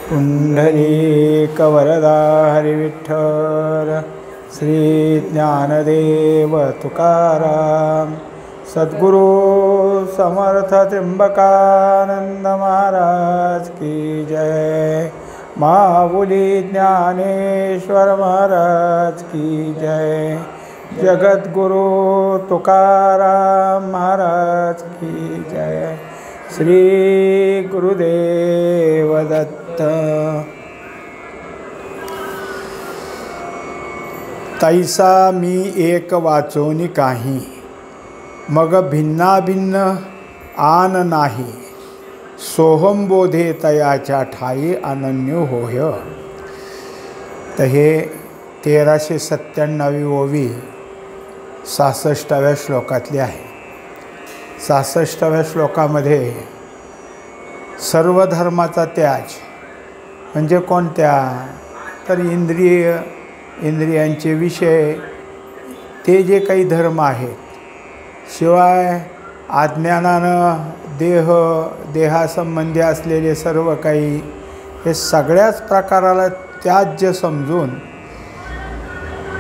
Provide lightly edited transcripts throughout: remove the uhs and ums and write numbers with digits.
पुंडलीकवरदा हरिविठ्ठल श्री ज्ञानदेव तुकाराम सद्गुरु समर्थ त्र्यंबकानंद महाराज की जय। माऊली ज्ञानेश्वर महाराज की जय। जगद्गुरु तुकाराम महाराज की जय। श्री गुरुदेव दत्त। तैसा मी एक वाचोनी काही, मग भिन्ना भिन्न आन नाही। सोहम बोधे तयाच्या ठाई अनन्य होय। तर हे 1397 ओवी 66व्या श्लोकातली आहे। 66व्या श्लोकामध्ये सर्व धर्माचा त्याज म्हणजे कोणत्या, तर इंद्रियांचे विषय ते जे काही धर्म आहेत, शिवाय अज्ञानानं देहासंबंधी असलेले सर्व काही, हे सगळ्याच प्रकाराला त्याज्य समजून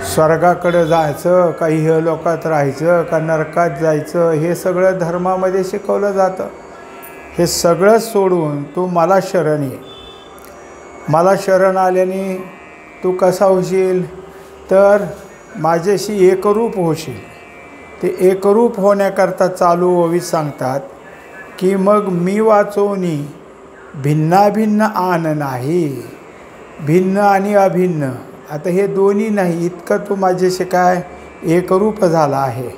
स्वर्गाकडे जायचं का इहलोकात राहायचं का नरकात जायचं, हे सगळं धर्मामध्ये शिकवलं जातं। हे सगळं सोडून तू मला शरण ये। मला शरण आल्याने तू कसा होशील, तर माझ्याशी एकरूप होशील। ते एकरूप होण्याकरता चालू ओवी सांगतात की मग मी वाचोनी भिन्नाभिन्न आन नाही। भिन्न आणि अभिन्न, आता हे दोन्ही नाही, इतकं तू माझ्याशी काय एकरूप झाला आहे।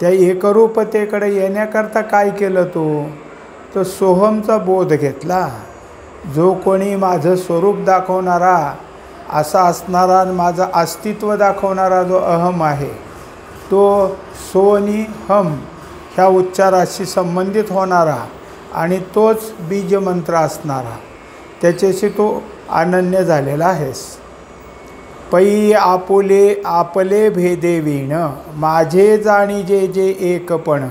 त्या एकरूपतेकडे येण्याकरता काय केलं तू, तर सोहमचा बोध घेतला। जो कोणी माझं स्वरूप दाखवणारा असा असणारा, माझं अस्तित्व दाखवणारा जो अहम आहे, तो सोनी हम ह्या उच्चाराशी संबंधित होणारा आणि तोच बीजमंत्र असणारा, त्याच्याशी तो अनन्य झालेला आहेस। पै आपले भेदे वीण, माझे जाणी जे जे एकपण,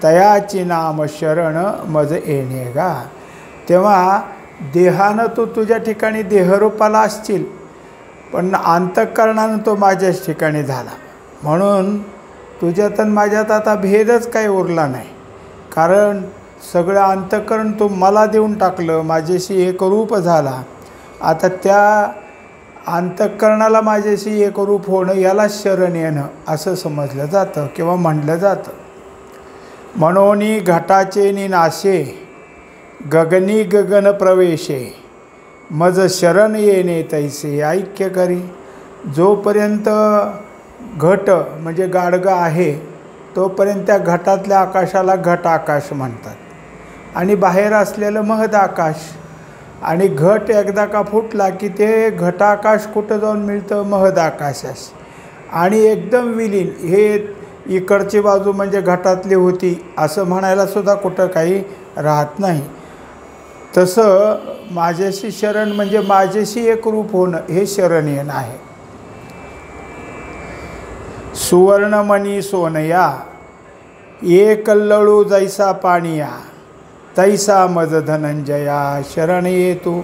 तयाची नाम शरण मज येणे गा। तेव्हा देहानं तो तुझ्या ठिकाणी देहरूपाला असशील, पण अंतःकरणानं तो माझ्याच ठिकाणी झाला। म्हणून तुझ्यात आणि माझ्यात आता भेदच काही उरला नाही, कारण सगळं अंतःकरण तू मला देऊन टाकलं, माझ्याशी एकरूप झाला। आता त्या अंतःकरणाला माझ्याशी एकरूप होणं याला शरण येणं असं समजलं जातं किंवा म्हटलं जातं। म्हणोनी घटाचे निनाशे, गगनी गगन प्रवेशे, मज शरण येणे तैसे ऐक्य करी। जोपर्यंत घट म्हणजे गाडगा आहे, तोपर्यंत त्या घटातल्या आकाशाला घट आकाश म्हणतात आणि बाहेर असलेलं महद आकाश। आणि घट एकदा का फुटला की ते घटाकाश कुठं जाऊन मिळतं, महद आकाशास। आणि एकदम विलीन, हे इकडची बाजू म्हणजे घटातली होती असं म्हणायला सुद्धा कुठं काही राहत नाही। तसं माझ्याशी शरण म्हणजे माझ्याशी एकरूप होणं हे शरण येणं आहे। सुवर्णमणी सोनया, एक लळू जैसा पाणिया, तैसा मज धनंजया। शरण ये तू।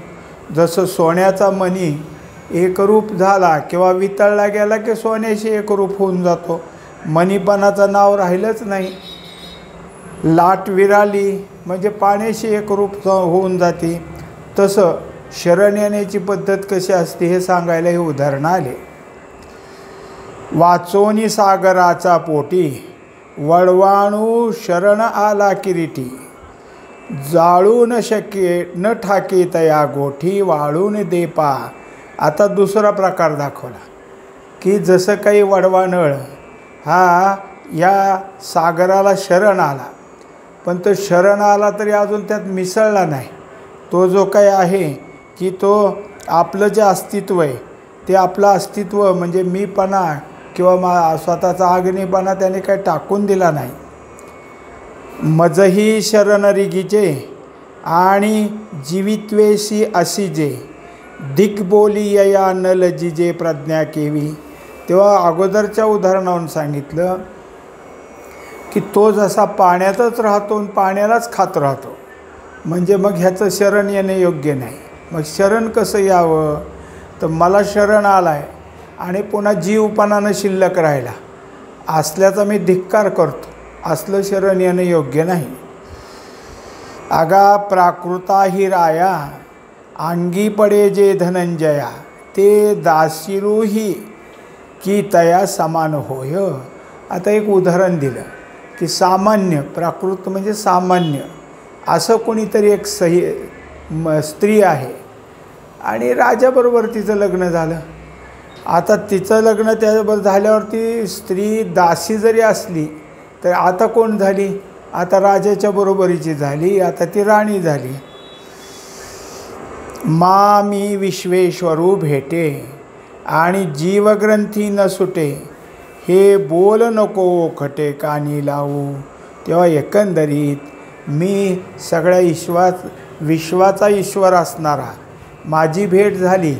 जसं सोन्याचा मणी एकरूप झाला किंवा वितळला गेला की सोन्याशी एकरूप होऊन जातो, मणीपणाचं नाव राहिलंच नाही। लाट विराली म्हणजे पाण्याशी एकरूप होऊन जाते। तसं शरण येण्याची पद्धत कशी असते हे सांगायला हे उदाहरण आले। वाचोनी सागराचा पोटी, वळवाणू शरण आला किरीटी, जाळून शके न ठाके तया गोठी, वाळून दे पा। आता दुसरा प्रकार दाखवला की जसं काही वडवानळ हा या सागराला शरण आला, पण तो शरण आला तरी अजून त्यात मिसळला नाही। तो जो काही आहे की तो आपलं जे अस्तित्व आहे ते आपलं अस्तित्व म्हणजे मीपणा किंवा स्वतःचा अग्नीपणा त्याने काही टाकून दिला नाही। मजही शरण रिगीचे आणि जीवित्वेशी असिजे, दिग्बोली या न लजिजे प्रज्ञा केवी। तेव्हा अगोदरच्या उदाहरणावरून सांगितलं की तो जसा पाण्यातच राहतो आणि पाण्यालाच खात राहतो, म्हणजे मग ह्याचं शरण येणे योग्य नाही। मग शरण कसं यावं? तर मला शरण आलाय आणि पुन्हा जीवपणानं शिल्लक राहिला असल्याचा मी धिक्कार करतो. असलं शरण येणं योग्य नाही. आगा प्राकृता ही राया अंगी पडे जे धनंजया ते दासिरूही की तया समान होय. आता एक उदाहरण दिलं की सामान्य, प्राकृत म्हणजे सामान्य असं कोणीतरी एक स्त्री आहे आणि राजाबरोबर तिचं लग्न झालं. आता तिचं लग्न त्याच्याबरोबर झाल्यावर ती स्त्री दासी जरी असली तर आता कोण झाली? आता राजाच्या बरोबरीची झाली, आता ती राणी झाली. मा मी विश्वेश्वरू भेटे आणि जीवग्रंथी न सुटे हे बोल नको खटे कानी लावू. तेव्हा एकंदरीत मी सगळ्या विश्वाचा ईश्वर असणारा माझी भेट झाली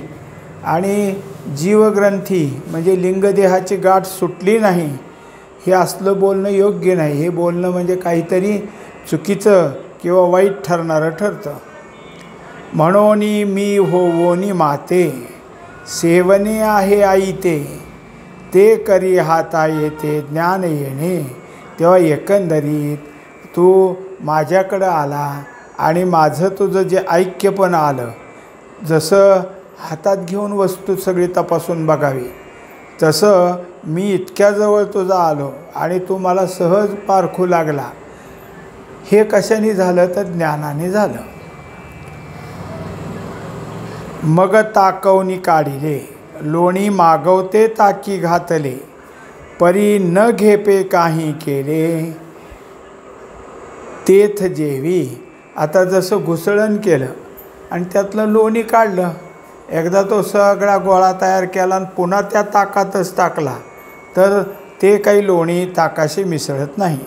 आणि जीवग्रंथी म्हणजे लिंगदेहाची गाठ सुटली नाही. हे असलं बोलणं योग्य नाही. हे बोलणं म्हणजे काहीतरी चुकीचं किंवा वाईट ठरणारं ठरतं. म्हणून मी होवोनी माते सेवने आहे आई ते करी हाता येते ज्ञान येणे. तेव्हा एकंदरीत तू माझ्याकडं आला आणि माझं तुझं जे ऐक्यपण आलं, जसं हातात घेऊन वस्तू सगळी तपासून बघावी तसं मी इतक्याजवळ तुझा आलो आणि तू मला सहज पारखू लागला. हे कशाने झालं? तर ज्ञानाने झालं. मग ताकवनी काढिले लोणी मागवते ताकी घातले परी न घेपे काही केले तेथ जेवी. आता जसं घुसळण केलं आणि त्यातलं लोणी काढलं, एकदा तो सगळा गोळा तयार केला आणि पुन्हा त्या ताकातच टाकला तर ते काही लोणी ताकाशी मिसळत नाही.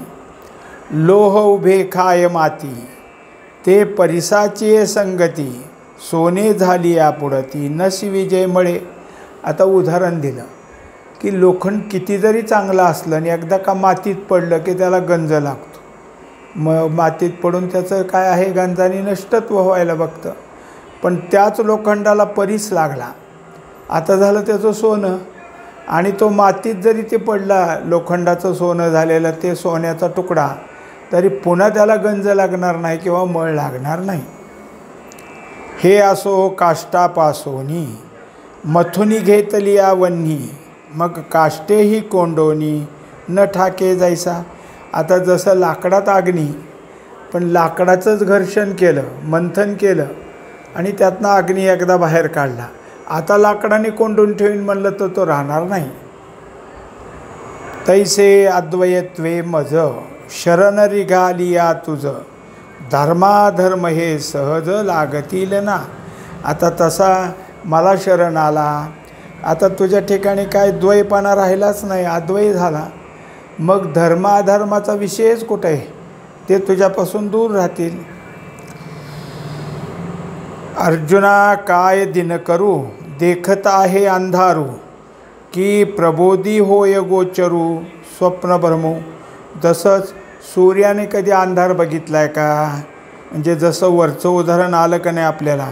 लोह उभे खाय माती ते परिसाची संगती सोने झाली यापुढती नशी विजय मळे. आता उदाहरण दिलं की लोखंड किती जरी चांगलं असलं आणि एकदा का मातीत पडलं की त्याला गंज लागतो. मग मातीत पडून त्याचं काय आहे, गंजाने नष्टत्व व्हायला बघतं. पण त्याच लोखंडाला परीस लागला, आता झालं त्याचं सोनं. आणि तो मातीत जरी ते पडला लोखंडाचं सोनं झालेलं ते सोन्याचा तुकडा, तरी पुन्हा त्याला गंज लागणार नाही किंवा मळ लागणार नाही. हे असो काष्टापासोनी मथुनी घेतली वन्ही मग काष्टेही कोंडोनी न ठाके जायसा. आता जसं लाकडात अग्नी, पण लाकडाचंच घर्षण केलं, मंथन केलं आणि त्यातनं अग्नी एकदा बाहेर काढला, आता लाकडाने कोंडून ठेवीन म्हणलं तर तो राहणार नाही. तैसे अद्वयत्वे मज शरण रिघालिया तुझ धर्माधर्म हे सहज लागतील ना. आता तसा मला शरण आला, आता तुझ्या ठिकाणी काय द्वयपणा राहिलाच नाही, अद्वय झाला. मग धर्माधर्माचा विषयच कुठे आहे? ते तुझ्यापासून दूर राहतील. अर्जुना काय दिन करू देखत आहे अंधारू की प्रबोधी होय गोचरू स्वप्न भ्रमू. तसंच सूर्याने कधी अंधार बघितला आहे का? म्हणजे जसं वरचं उदाहरण आलं का नाही आपल्याला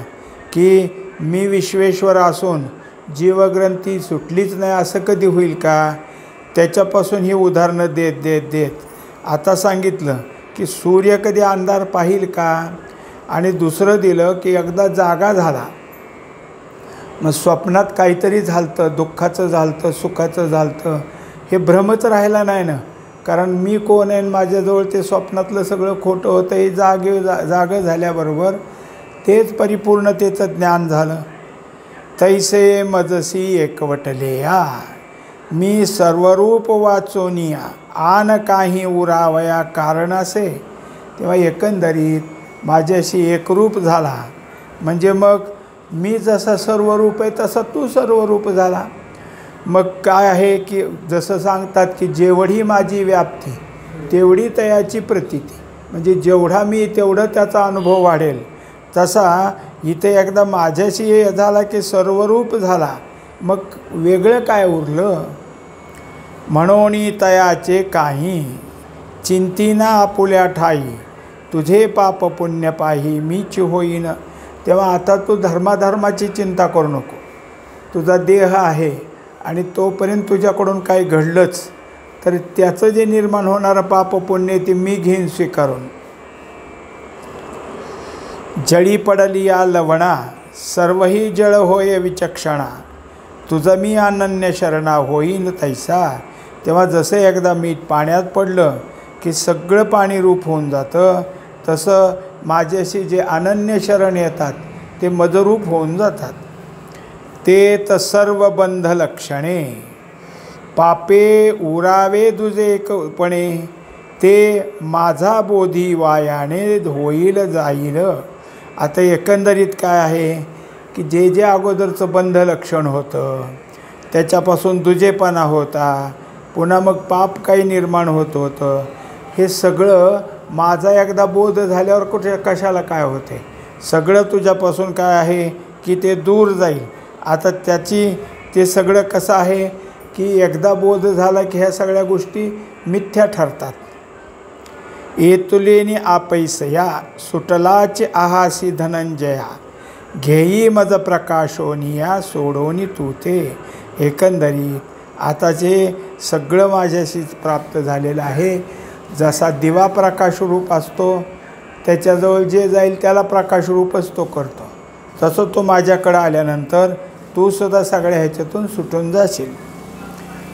की मी विश्वेश्वर असून जीवग्रंथी सुटलीच नाही असं कधी होईल का? त्याच्यापासून ही उदाहरणं देत देत देत आता सांगितलं की सूर्य कधी अंधार पाहिल का? आणि दुसरं दिलं की एकदा जागा झाला, मग स्वप्नात काहीतरी झालं, दुःखाचं झालं, सुखाचं झालं, हे भ्रमच राहिला नाही ना. कारण मी कोण आहे, माझ्याजवळ ते स्वप्नातलं सगळं खोटं होतं हे जागं झाल्याबरोबर तेच परिपूर्णतेचं ज्ञान झालं. तैसे मजसी एकवटले या मी सर्वरूप वाचोनिया आन काही उरावया कारण असे. तेव्हा एकंदरीत माझ्याशी एकरूप झाला म्हणजे मग मी जसा सर्वरूप आहे तसा तू सर्वरूप झाला. मग काय आहे की जसं सांगतात की जेवढी माझी व्याप्ती तेवढी तयाची प्रतीती, म्हणजे जेवढा मी तेवढं त्याचा अनुभव वाढेल. तसा इथे एकदा माझ्याशी हे झाला की सर्वरूप झाला, मग वेगळं काय उरलं? म्हणून तयाचे काही चिंतीना आपुल्या ठाई तुझे पाप पुण्य पाही मीच होईन. तेव्हा आता तू धर्माधर्माची चिंता करू नको. तुझा देह आहे आणि तोपर्यंत तुझ्याकडून काही घडलंच तर त्याचं जे निर्माण होणारं पाप पुण्य ते मी घेईन स्वीकारून. जळी पडली या लवणा सर्वही जळ होय विचक्षणा, तुझं मी अनन्य शरणा होईन तैसा. तेव्हा जसं एकदा मीठ पाण्यात पडलं की सगळं पाणी रूप होऊन जातं, तसं माझ्याशी जे अनन्य शरण येतात ते मजरूप होऊन जातात. ते तर सर्व बंध लक्षणे पापे उरावे दुजेपणे, ते माझा बोधी वायाने होईल जाईल. आता एकंदरीत काय आहे की जे जे अगोदरचं बंध लक्षण होतं त्याच्यापासून दुजेपणा होता, पुन्हा मग पाप काही निर्माण होत होतं, हे सगळं माझा एकदा बोध झाल्यावर कुठे कशाला काय होते, सगळं तुझ्यापासून काय आहे की ते दूर जाईल. आता ते सगळं कसं आहे की एकदा बोध झाला की ह्या सगळ्या गोष्टी मिथ्या ठरतात. येतुलेनी आपैसया सुटलाचे आहासी धनंजया, घेई मज प्रकाशोनिया सोडोनी तू ते. एकंदरीत आता जे सगळं माझ्याशीच प्राप्त झालेलं आहे. जसा दिवा प्रकाशरूप असतो, त्याच्याजवळ जे जाईल त्याला प्रकाशरूपच तो करतो, तसं तो माझ्याकडं आल्यानंतर तू सुद्धा सगळ्या ह्याच्यातून सुटून जाशील.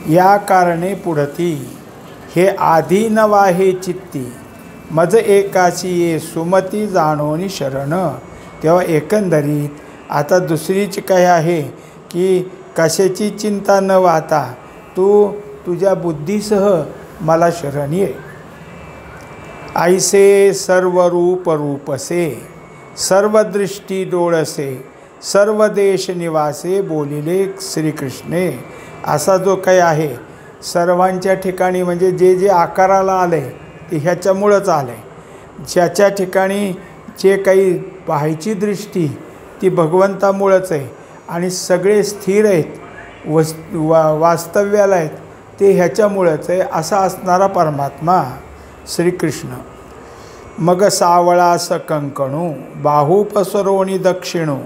या कारणे पुढती हे आधी न वाहे चित्ती, मज एकाची ये सुमती जाणोनी शरण. तेव्हा एकंदरीत आता दुसरीच काय आहे की कशाची चिंता न वाहता तू तुझ्या बुद्धीसह मला शरण ये. ऐसे सर्व रूप रूपसे सर्व दृष्टी डोळसे सर्व देश निवासे बोलिले श्रीकृष्णे. असा जो काही आहे सर्वांच्या ठिकाणी, म्हणजे जे जे आकाराला आलं आहे ते ह्याच्यामुळंच आलं आहे. ज्याच्या ठिकाणी जे काही पाहायची दृष्टी ती भगवंतामुळंच आहे आणि सगळे स्थिर आहेत, वास्तव्याला आहेत ते ह्याच्यामुळंच आहे, असा असणारा परमात्मा श्रीकृष्ण. मग सावळास कंकणू बाहू पसरोणी दक्षिणू,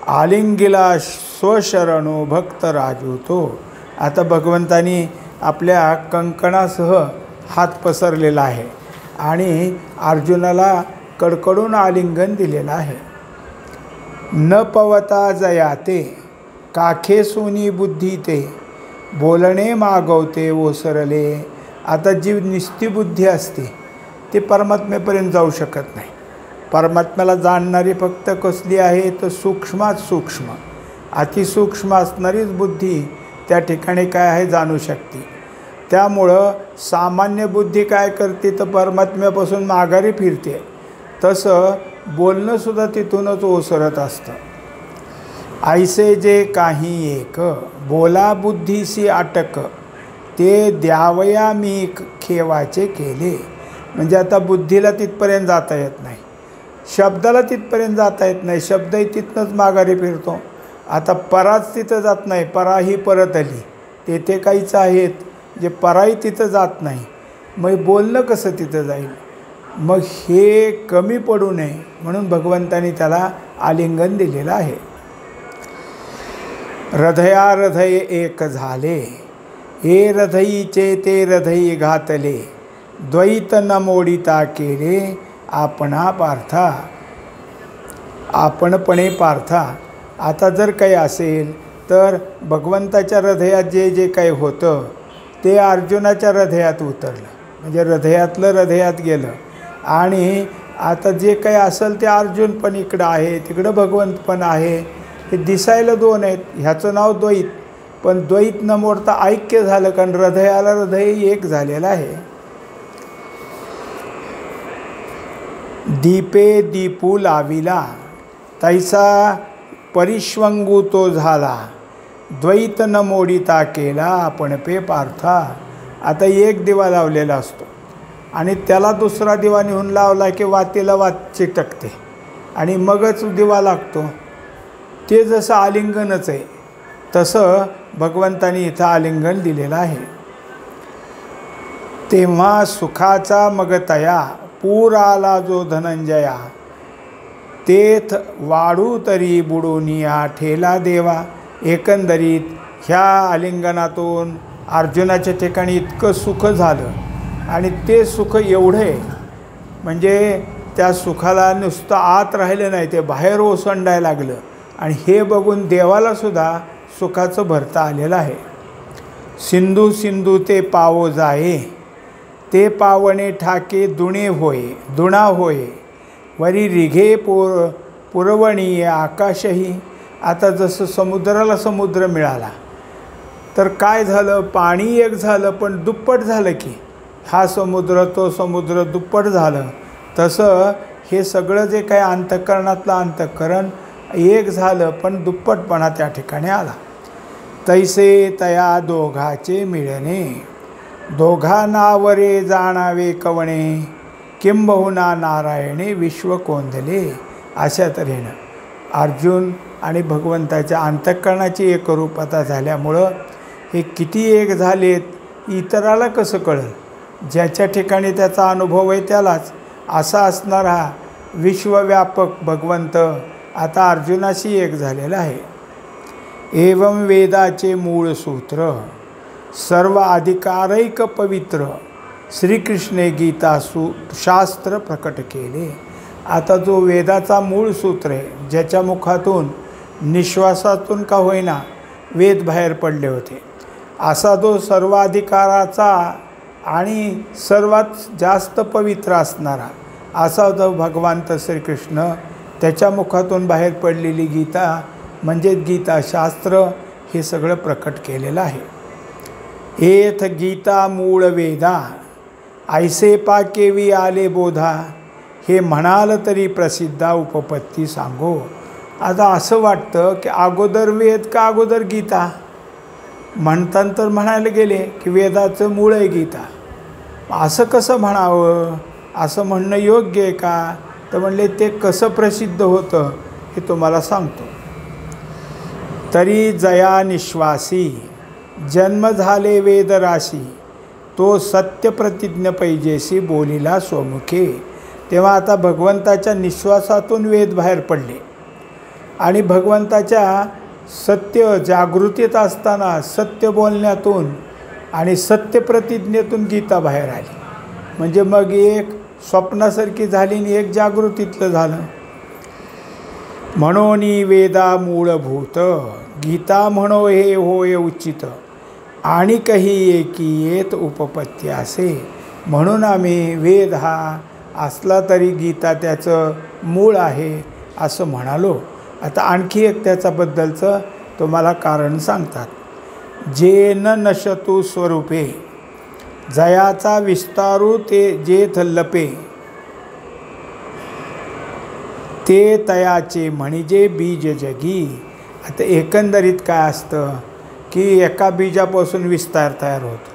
आलिंगिला स्वशरणो भक्त राजू तो. आता भगवंतानी आपल्या कंकणासह हात पसरलेला आहे आणि अर्जुनाला कडकडून आलिंगन दिलेलं आहे. न पवता जयाते काखे सोनी बुद्धी ते, बोलणे मागवते ओसरले. आता जी निस्ती बुद्धी असते ती परमात्मेपर्यंत जाऊ शकत नाही. परमात्म्याला जाणणारी फक्त कसली आहे तर सूक्ष्मात सूक्ष्म, अतिसूक्ष्म असणारीच बुद्धी त्या ठिकाणी काय आहे जाणू शकते. त्यामुळं सामान्य बुद्धी काय करते तर परमात्म्यापासून माघारी फिरते, तसं बोलणंसुद्धा तिथूनच ओसरत असतं. ऐसे जे काही एक बोला बुद्धीसी अटक, ते द्यावया मी खेवाचे केले. म्हणजे आता बुद्धीला तिथपर्यंत जाता येत नाही, शब्दाला तिथपर्यंत जाता येत नाही, शब्दही तिथनंच माघारी फिरतो. आता पराच तिथं जात नाही, पराही परत आली, तेथे काहीच आहेत जे पराही तिथं जात नाही, मग बोलणं कसं तिथं जाईल. मग हे कमी पडू नये म्हणून भगवंतानी त्याला आलिंगन दिलेलं आहे. हृदया हृदय एक झाले, हे हृदयीचे ते हृदयी घातले, द्वैत न मोडिता केले आपणा पार्था. आपणपणे पार्था. आता जर काही असेल तर भगवंताच्या हृदयात जे जे काही होतं ते अर्जुनाच्या हृदयात उतरलं, म्हणजे हृदयातलं हृदयात गेलं. आणि आता जे काही असेल ते अर्जुन पण इकडं आहे, तिकडं भगवंत पण आहे. हे दिसायला दोन आहेत, ह्याचं नाव द्वैत, पण द्वैत न मोडता ऐक्य झालं, कारण हृदयाला हृदय एक झालेलं आहे. दीपे दीपू लाविला तैसा परिश्वंगू तो झाला, द्वैत न मोडिता केला आपण पे पार्था. आता एक दिवा लावलेला असतो आणि त्याला दुसरा दिवा नेऊन लावला की वातीला वात चिटकते आणि मगच दिवा लागतो. ते जसं आलिंगनच आहे तसं भगवंतानी इथं आलिंगन दिलेलं आहे. तेव्हा सुखाचा मग तया पूर आला जो धनंजया, तेथ वाढू तरी बुडूनिया ठेला देवा. एकंदरीत ह्या आलिंगनातून अर्जुनाच्या ठिकाणी इतकं सुख झालं आणि ते सुख एवढं आहे म्हणजे त्या सुखाला नुसतं आत राहिलं नाही, ते बाहेर ओसंडायला लागलं. आणि हे बघून देवालासुद्धा सुखाचं भरता आलेलं आहे. सिंधू सिंधू ते पावो जाये, ते पावणे ठाके दुणे होय दुणा होय. वरी रिघे पुरवणी आकाशही. आता जसं समुद्राला समुद्र मिळाला तर काय झालं, पाणी एक झालं पण दुप्पट झालं की. हा समुद्र तो समुद्र दुप्पट झालं. तसं हे सगळं जे काही अंतःकरणातलं अंतःकरण एक झालं पण दुप्पटपणा त्या ठिकाणी आला. तैसे तया दोघाचे मिळणे, दोघांनावरे जाणावे कवणे. किंबहुना नारायणे विश्व कोंदले. अशा तऱ्हेनं अर्जुन आणि भगवंताच्या अंतःकरणाची एकरूपता झाल्यामुळं हे किती एक झालेत इतराला कसं कळेल. ज्याच्या ठिकाणी त्याचा अनुभव आहे त्यालाच. असा असणारा विश्वव्यापक भगवंत आता अर्जुनाशी एक झालेला आहे. एवं वेदाचे मूळ सूत्र सर्व अधिकारैक पवित्र. श्रीकृष्णे गीता शास्त्र प्रकट केले. आता जो वेदाचा मूळ सूत्र आहे ज्याच्या मुखातून निश्वासातून का होईना वेद बाहेर पडले होते, असा जो सर्वाधिकाराचा आणि सर्वात जास्त पवित्र असणारा असा जो भगवंत श्रीकृष्ण त्याच्या मुखातून बाहेर पडलेली गीता म्हणजे गीता शास्त्र हे सगळं प्रकट केलेलं आहे. एथ गीता मूळ वेदा ऐसे पाकेवी आले बोधा. हे म्हणाल तरी प्रसिद्धा उपपत्ती सांगो. आता असं वाटतं की अगोदर वेद का अगोदर गीता. म्हणताना तर म्हणायला गेले की वेदाचं मूळ आहे गीता. असं कसं म्हणावं, असं म्हणणं योग्य आहे का. तर म्हणले ते कसं प्रसिद्ध होतं हे तुम्हाला सांगतो. तरी जया निश्वासी जन्म झाले वेदराशी. तो सत्य प्रतिज्ञ पैजेशी बोलिला स्वमुखे. तेव्हा आता भगवंताच्या निश्वासातून वेद बाहेर पडले आणि भगवंताच्या सत्य जागृतीत असताना सत्य बोलण्यातून आणि सत्य प्रतिज्ञेतून गीता बाहेर आली. म्हणजे मग एक स्वप्नासारखी झाली आणि एक जागृतीतलं झालं. म्हणून वेदा मूळभूत गीता म्हणो हे होय उचित. आणि काही एकी येत उपपत्ती असे. म्हणून आम्ही वेद हा असला तरी गीता त्याचं मूळ आहे असं म्हणालो. आता आणखी एक त्याच्याबद्दलचं तुम्हाला कारण सांगतात. जे न नशतू स्वरूपे जयाचा विस्तारू ते जेथ लपे. ते तयाचे म्हणजे बीज जगी. आता एकंदरीत काय असतं की एका बीजापासून विस्तार तयार होतो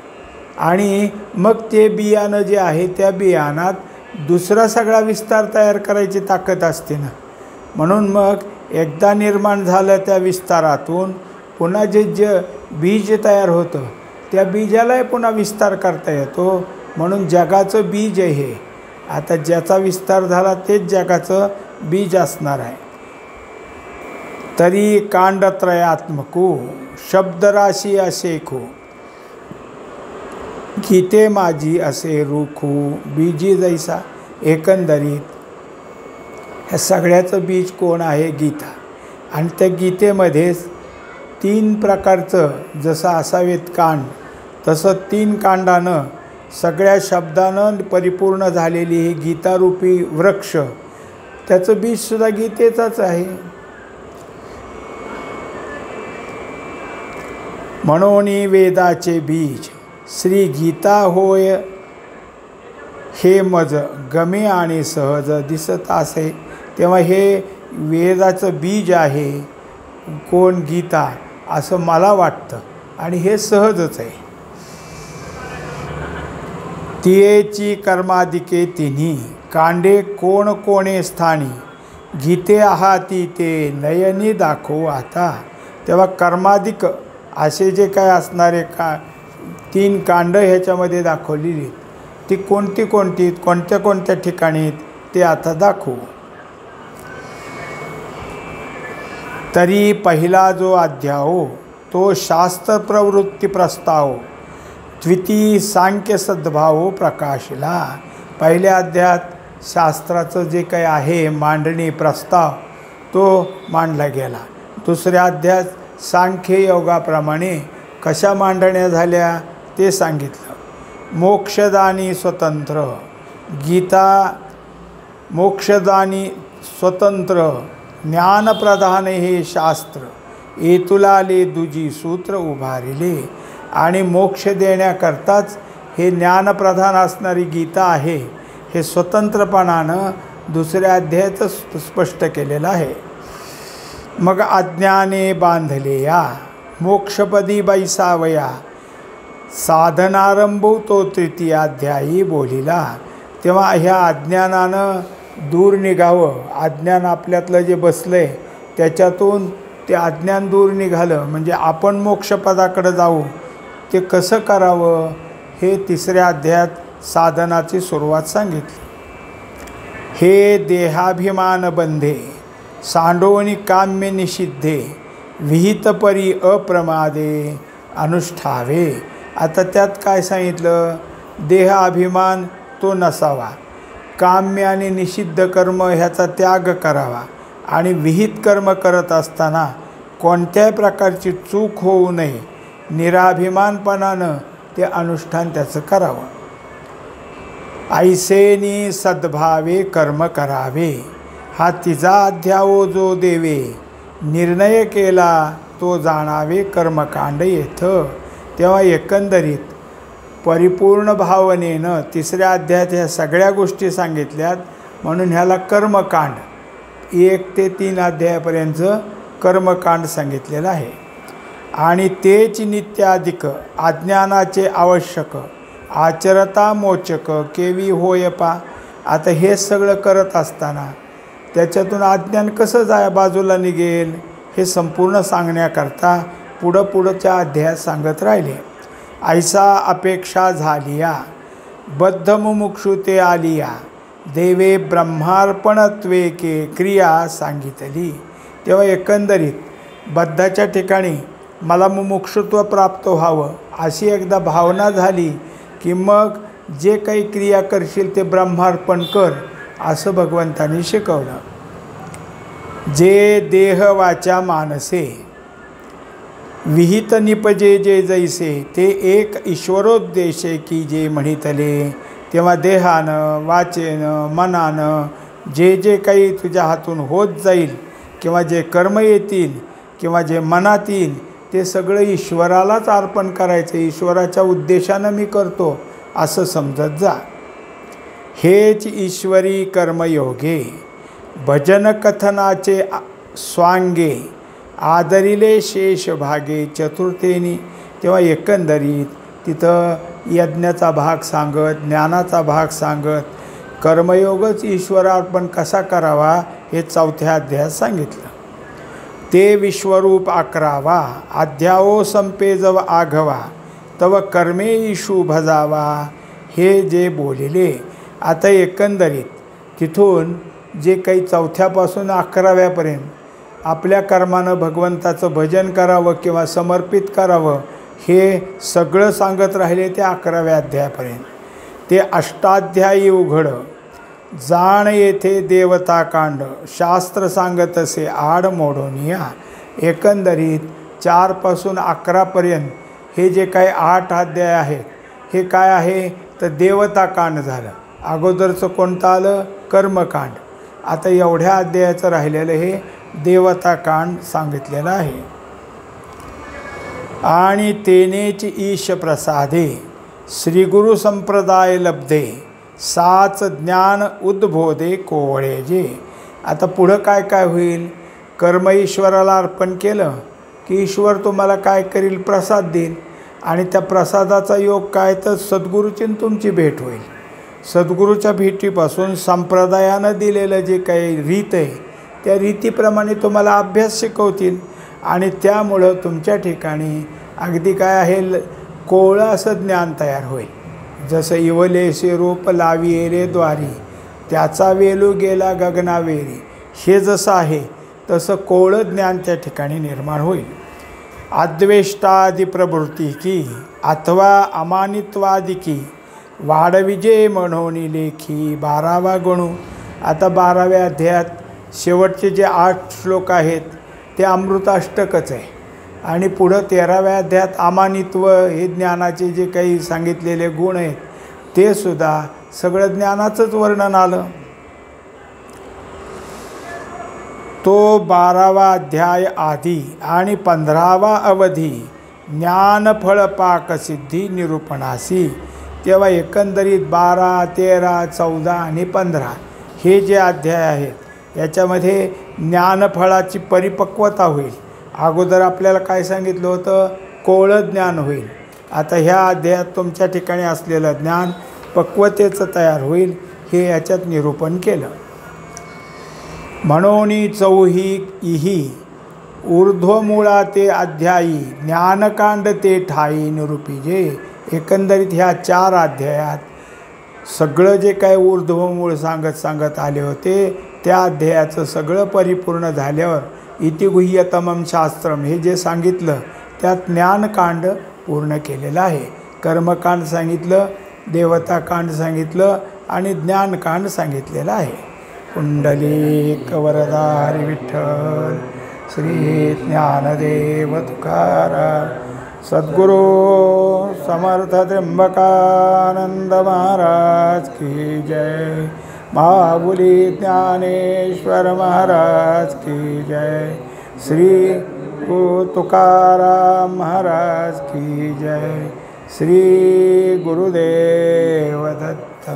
आणि मग ते बियाणं जे आहे त्या बियाणात दुसरा सगळा विस्तार तयार करायची ताकद असते ना. म्हणून मग एकदा निर्माण झालं त्या विस्तारातून पुन्हा जे बीज तयार होतं त्या बीजालाही पुन्हा विस्तार करता येतो. म्हणून जगाचं बीज आहे हे. आता ज्याचा विस्तार झाला तेच जगाचं बीज असणार आहे. तरी कांडत्रयात्मको शब्दराशी असेखो. गीते माझी असे रुखू बीजी जैसा. एकंदरीत ह्या सगळ्याचं बीज कोण आहे, गीता. आणि त्या गीतेमध्येच 3 प्रकारचं जसं असावेत कांड तसं 3 कांडानं सगळ्या शब्दानं परिपूर्ण झालेली ही गीतारूपी वृक्ष त्याचं बीजसुद्धा गीतेचंच आहे. म्हणून वेदाचे बीज श्री गीता होय हे मज गमे आणि सहज दिसत असे. तेव्हा हे वेदाचं बीज आहे कोण, गीता, असं मला वाटतं आणि हे सहजच आहे. तियेची कर्मादिके तिन्ही कांडे कोण कोणे स्थानी. गीते आहाती ते नयनी दाखवू आता. तेव्हा कर्मादिक असे जे काय असणारे 3 कांड ह्याच्यामध्ये दाखवलेली ती कोणती कोणत्या ठिकाणी ते आता दाखवू. तरी पहिला जो अध्याय तो शास्त्र प्रवृत्ती प्रस्ताव, द्वितीय सांख्य सद्भाव प्रकाशला. पहिल्या अध्यायात शास्त्राचं जे काही आहे मांडणी प्रस्ताव तो मांडला गेला. दुसऱ्या अध्यायात सांख्य योगाप्रमाणे कशा मांडण्या झाल्या ते सांगितलं. मोक्षदानी स्वतंत्र गीता, मोक्षदानी स्वतंत्र ज्ञानप्रधान हे शास्त्र, एतुलाले दुजी सूत्र उभारिले. आणि मोक्ष देण्याकरताच हे ज्ञानप्रधान असणारी गीता आहे हे स्वतंत्रपणानं दुसऱ्या अध्यायात स्पष्ट केलेलं आहे. मग अज्ञाने बांधले या मोक्षपदी बैसावया, साधनारंभो तो तृतीय अध्यायी बोलिला. तेव्हा ह्या अज्ञानानं दूर निघावं. अज्ञान आपल्यातलं जे बसलं आहे त्याच्यातून ते अज्ञान दूर निघालं म्हणजे आपण मोक्षपदाकडे जाऊ. ते कसं करावं हे तिसऱ्या अध्यायात साधनाची सुरुवात सांगितली. हे देहाभिमान बंधे सांडोनी काम्य निषिद्धे, विहितपरी अप्रमादे अनुष्ठावे. आता त्यात काय सांगितलं, देह अभिमान तो नसावा, काम्य आणि निषिद्ध कर्म ह्याचा त्याग करावा आणि विहित कर्म करत असताना कोणत्याही प्रकारची चूक होऊ नये. निराभिमानपणानं ते अनुष्ठान त्याचं करावं. ऐसेनी सद्भावे कर्म करावे, हा तिचा अध्यायो जो देवे, निर्णय केला तो जाणावे कर्मकांड येथं. तेव्हा एकंदरीत परिपूर्ण भावनेनं तिसऱ्या अध्यायात ह्या सगळ्या गोष्टी सांगितल्यात म्हणून ह्याला कर्मकांड 1 ते 3 अध्यायापर्यंतचं कर्मकांड सांगितलेलं आहे. आणि तेच नित्याधिक अज्ञानाचे आवश्यक, आचरता मोचक केवी होय पा. आता हे सगळं करत असताना त्याच्यातून अज्ञान कसं बाजूला निघेल हे संपूर्ण सांगण्याकरता पुढच्या अध्यायात सांगत राहिले. ऐसा अपेक्षा झालिया बद्ध मुमुक्षु ते आलिया, देवे ब्रह्मार्पणत्वे के क्रिया सांगितली. तेव्हा एकंदरीत बद्धाच्या ठिकाणी मला मुमुक्षुत्व प्राप्त व्हावं अशी एकदा भावना झाली की मग जे काही क्रिया करशील ते ब्रह्मार्पण कर असं भगवंतांनी शिकवलं. जे देह वाचा मानसे विहित निपजे जे जैसे, ते एक ईश्वरोद्देशे की जे म्हणितले. तेव्हा देहानं वाचेनं मनानं जे जे काही तुझ्या हातून होत जाईल किंवा जे कर्म येतील किंवा जे मनात येईल ते सगळं ईश्वरालाच अर्पण करायचं, ईश्वराच्या उद्देशानं मी करतो असं समजत जा. हेच ईश्वरी कर्मयोगे भजन कथनाचे स्वांगे, आदरिले शेष भागे चतुर्थेनी. तेव्हा एकंदरीत तिथं यज्ञाचा भाग सांगत, ज्ञानाचा भाग सांगत, कर्मयोगच ईश्वरार्पण कसा करावा हे 4थ्या अध्यायात सांगितलं. ते विश्वरूप 11वा अध्यायो संपेजव आघवा, तव कर्मे ईशू भजावा, हे जे बोलिले. आता एकंदरीत तिथून जे काही 4थ्यापासून 11व्यापर्यंत आपल्या कर्मानं भगवंताचं भजन करावं किंवा समर्पित करावं हे सगळं सांगत राहिले ते 11व्या अध्यायापर्यंत. ते अष्टाध्यायी उघड जाण येथे देवताकांड, शास्त्र सांगत असे आड मोडोनिया. एकंदरीत 4 पासून 11पर्यंत हे जे काही 8 अध्याय आहेत हे काय आहे तर देवताकांड झालं. अगोदरचं कोणतं आलं कर्मकांड. आता एवढ्या अध्यायाचं राहिलेलं हे देवताकांड सांगितलेलं आहे. आणि तेनेच ईश प्रसादे श्रीगुरु संप्रदाय लब्धे, साच ज्ञान उद्बोधे कोवळे जे. आता पुढं काय काय होईल, कर्म ईश्वराला अर्पण केलं की ईश्वर तुम्हाला काय करील, प्रसाद देईल. आणि त्या प्रसादाचा योग काय तर सद्गुरूची तुमची भेट होईल. सद्गुरूच्या भेटीपासून संप्रदायानं दिलेलं जे काही रीत आहे त्या रीतीप्रमाणे तुम्हाला अभ्यास शिकवतील आणि त्यामुळं तुमच्या ठिकाणी अगदी काय आहे कोवळं असं ज्ञान तयार होईल. जसं इवलेसे रोप लाविये रे द्वारी, त्याचा वेलू गेला गगनावेरी. हे जसं आहे तसं कोवळं ज्ञान त्या ठिकाणी निर्माण होईल. अद्वेष्टादि प्रवृत्ती की अथवा अमानित्वादि की वाढविजे म्हणून लेखी 12वा गणू. आता 12व्या अध्यायात शेवटचे जे 8 श्लोक आहेत ते अमृताष्टकच आहे आणि पुढं 13व्या अध्यायात अमानित्व हे ज्ञानाचे जे काही सांगितलेले गुण आहेत ते सुद्धा सगळं ज्ञानाचंच वर्णन आलं. तो 12वा अध्याय आधी आणि 15वा अवधी ज्ञानफळ पाकसिद्धी निरूपणासी. तेव्हा एकंदरीत 12, 13, 14 आणि 15 हे जे अध्याय आहेत याच्यामध्ये ज्ञानफळाची परिपक्वता होईल. अगोदर आपल्याला काय सांगितलं होतं? कोवळं ज्ञान होईल. आता ह्या अध्यायात तुमच्या ठिकाणी असलेलं ज्ञान पक्वतेचं तयार होईल हे याच्यात निरूपण केलं. म्हणून चौही इही ऊर्ध्वमूळा ते अध्यायी ज्ञानकांड ते ठाई निरूपिजे. एकंदरीत ह्या 4 अध्यायात सगळं जे काय ऊर्ध्वमूळ सांगत आले होते त्या अध्यायाचं सगळं परिपूर्ण झाल्यावर इति गुह्यतमं शास्त्रम हे जे सांगितलं त्यात ज्ञानकांड पूर्ण केलेलं आहे. कर्मकांड सांगितलं, देवताकांड सांगितलं आणि ज्ञानकांड सांगितलेलं आहे. पुंडलिक वरदा हरी विठ्ठल श्री ज्ञानदेव तुकाराम सद्गुरु समर्थ त्र्यंबकानंद महाराज की जय. महाबुली ज्ञानेश्वर महाराज की जय. श्री तुकाराम महाराज की जय. श्री गुरुदेव दत्त.